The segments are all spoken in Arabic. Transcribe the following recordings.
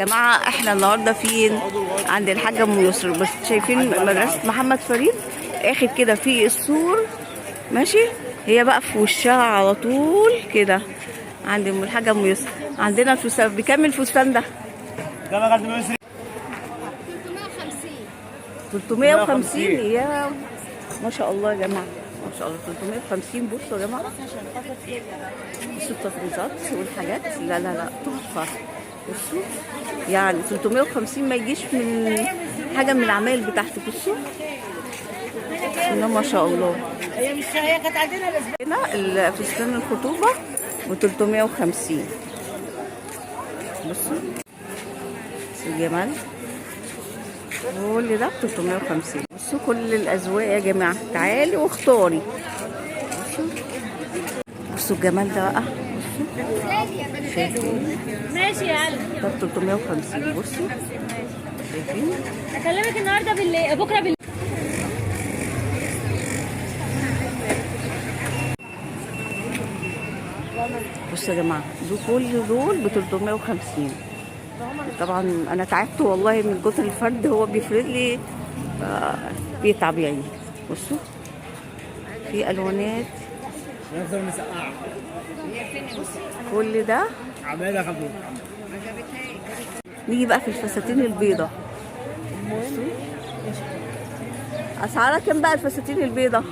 جماعة احنا النهاردة فين؟ عند الحاجة ام يسر. بس شايفين مدرسة محمد فريد اخد كده في السور ماشي. هي بقى في وشها على طول كده عند الحاجة ام يسر. عندنا الفستان بكام الفستان ده؟ 350. يا ما شاء الله يا جماعة، ما شاء الله 350. بصوا يا جماعة، بصوا التطريزات والحاجات، لا لا لا تحفة. بصوا يعني 350 ما يجيش من حاجة من العمايل بتاعته. بصوا ما شاء الله. هي كانت عندنا هنا فستان الخطوبة ب 350. بصوا الجمال كل ده ب 350. بصوا كل الأذواق يا جماعة، تعالي واختاري. بصوا الجمال ده بقى، بصوا شايفين؟ ماشي يا قلبي ده ب 350. بصوا شايفين؟ هكلمك النهارده بالليل بكره بالليل. بصوا يا جماعة كل دول ب 350. طبعا انا تعبت والله من كتر الفرد، هو بيفرد لي بيتعب يعني. بصوا في الوانات كل ده. نيجي بقى في الفساتين البيضة. اسعارها كام بقى الفساتين البيضة؟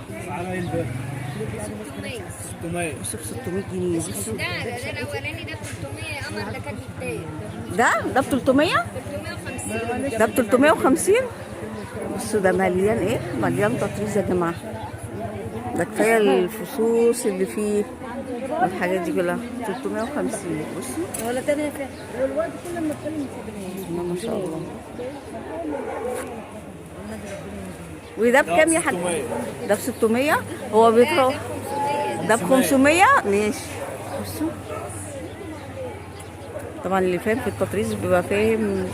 بصوا ب 600 جنيه. بصوا ده الاولاني ده ب 300 يا قمر، ده كان التاني ده ب 300، 350. ده ب 350. بصوا ده مليان ايه؟ مليان تطريز يا جماعه. ده كفايه الفصوص اللي فيه والحاجات دي كلها 350. بصوا ولا تاني فين والواد كل ما اتكلم ما شاء الله. وده بكام يا حاج؟ ده ب 600. هو بيطرح ده ب 500. ماشي. بصوا طبعا اللي فاهم في التطريز بيبقى فاهم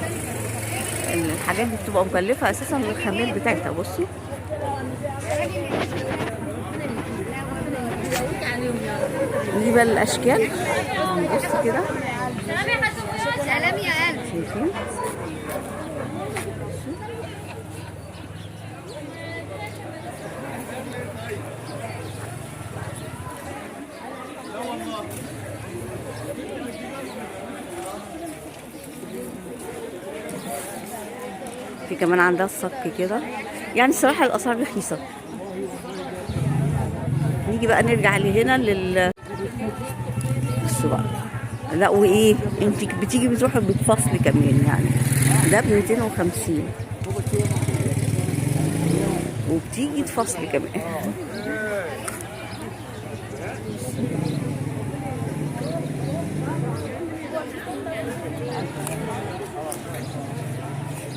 الحاجات دي بتبقى مكلفه اساسا الخامات بتاعتها. بصوا دي بقى الاشكال. بص كده سلام يا قلبي. شايفين؟ في كمان عندها الصك كده. يعني الصراحة الأسعار رخيصة. نيجي بقى نرجع لهنا بصوا بقى. لا وإيه انت بتيجي بتروحي بتفصلي كمان يعني. ده ب 250 وبتيجي تفصلي كمان.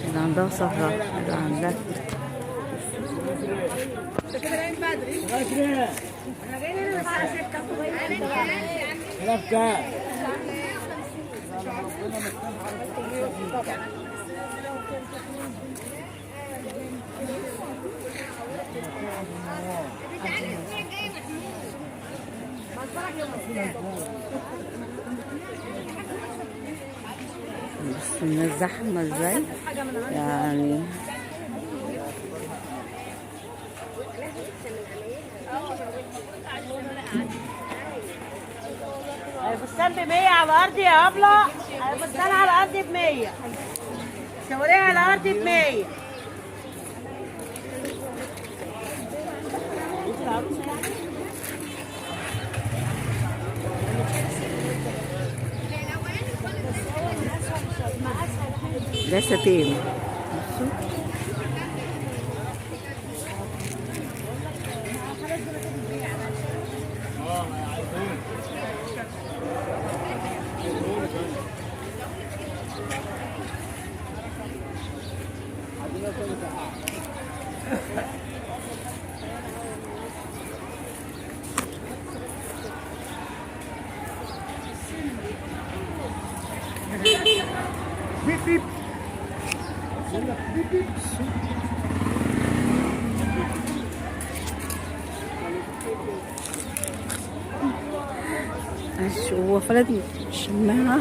اللي عندها سهرة، اللي عندها بس الناس زحمة ازاي يعني. الفستان ب 100 على الارض يا ابله. الفستان على الارض ب 100. شاوريه على الارض ب 100. ده ستين. هو فلت شماعة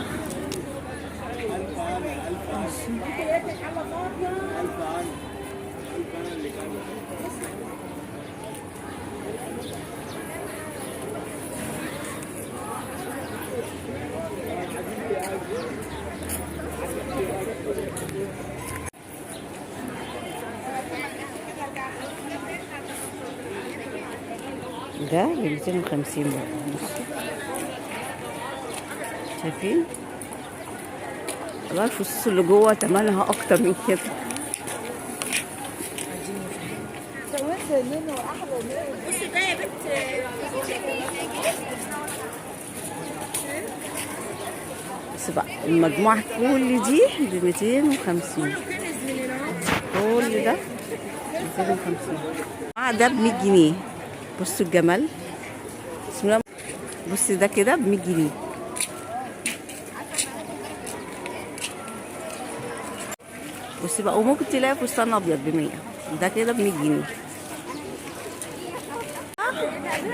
ده ب 250 بقى. بصوا شايفين بقى الفصوص اللي جوه تمنها اكتر من كده. بصي ده يا بنت بس بقى المجموعة كل دي ب 250. كل ده 250. ده ب 100 جنيه. بصوا الجمال، بسم الله. بصي ده كده ب 100 جنيه. بصي بقى، وممكن تلاقي فستان ابيض ب 100. ده كده ب 100 جنيه.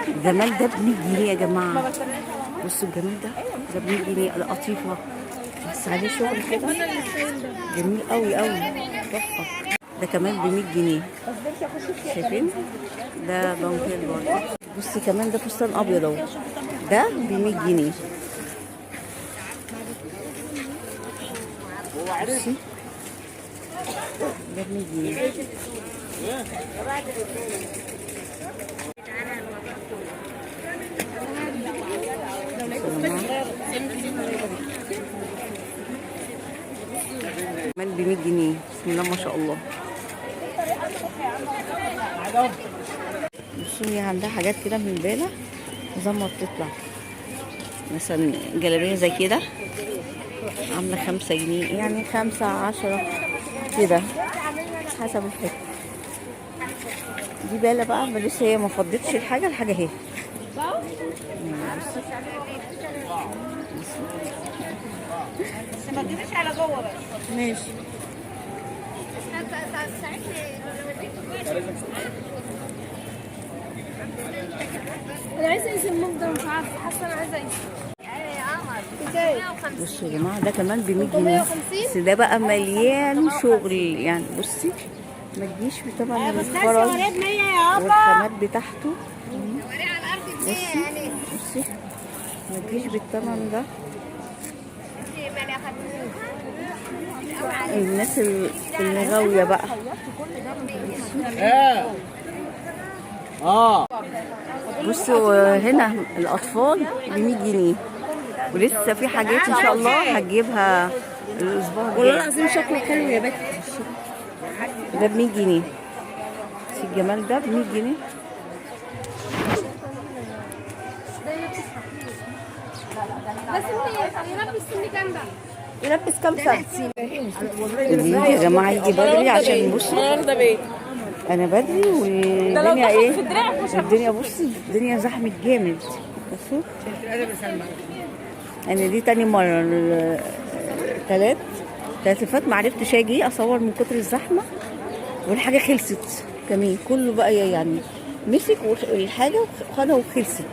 الجمال ده ب 100 جنيه يا جماعه. بصوا الجمال ده ب 100 جنيه. القطيفه بس عليه شغل كده جميل قوي قوي، تحفه. ده كمان ب 100 جنيه. شايفين ده بانكير برضه. بصي كمان ده فستان ابيض اهو، ده ب 100 جنيه. بصي ده ب 100 جنيه. كمان ب 100 جنيه. بسم الله ما شاء الله. بصوا هي عندها حاجات كده من البالة زي ما بتطلع. مثلا جلابية زي كده عاملة 5 جنيه، يعني 5 10 كده حسب الحته. دي بالة بقى، ما لسه هي ما فضتش الحاجة اهي. بس ما تجيبيش على جوه بس. ماشي. انا عايزه اسم مفضل، مش عارفه، حاسه انا عايزه اسم. بصوا يا جماعه ده كمان ب 100 جنيه. بس ده بقى مليان شغل يعني. بصي ما تجيش بطبعا الفرز والخامات بتاعته. بصي ما تجيش بالثمن ده. الناس اللي غاويه بقى. بصوا هنا الاطفال ب 100 جنيه، ولسه في حاجات ان شاء الله هتجيبها الاسبوع الجاي. والله العظيم شكله حلو يا بنت. ده ب 100 جنيه. في الجمال ده ب 100 جنيه. بس يلبس سن كام بقى؟ يلبس كام سنه؟ اللي يجي يا جماعه يجي بدري عشان بصوا انا بدري والدنيا ايه. الدنيا بصي الدنيا زحمه جامد. بصوا انا دي تاني مره. التلات اللي فات ما عرفتش اجي اصور من كتر الزحمه، والحاجه خلصت كمان. كله بقى يعني مسك الحاجه وخدها وخلصت.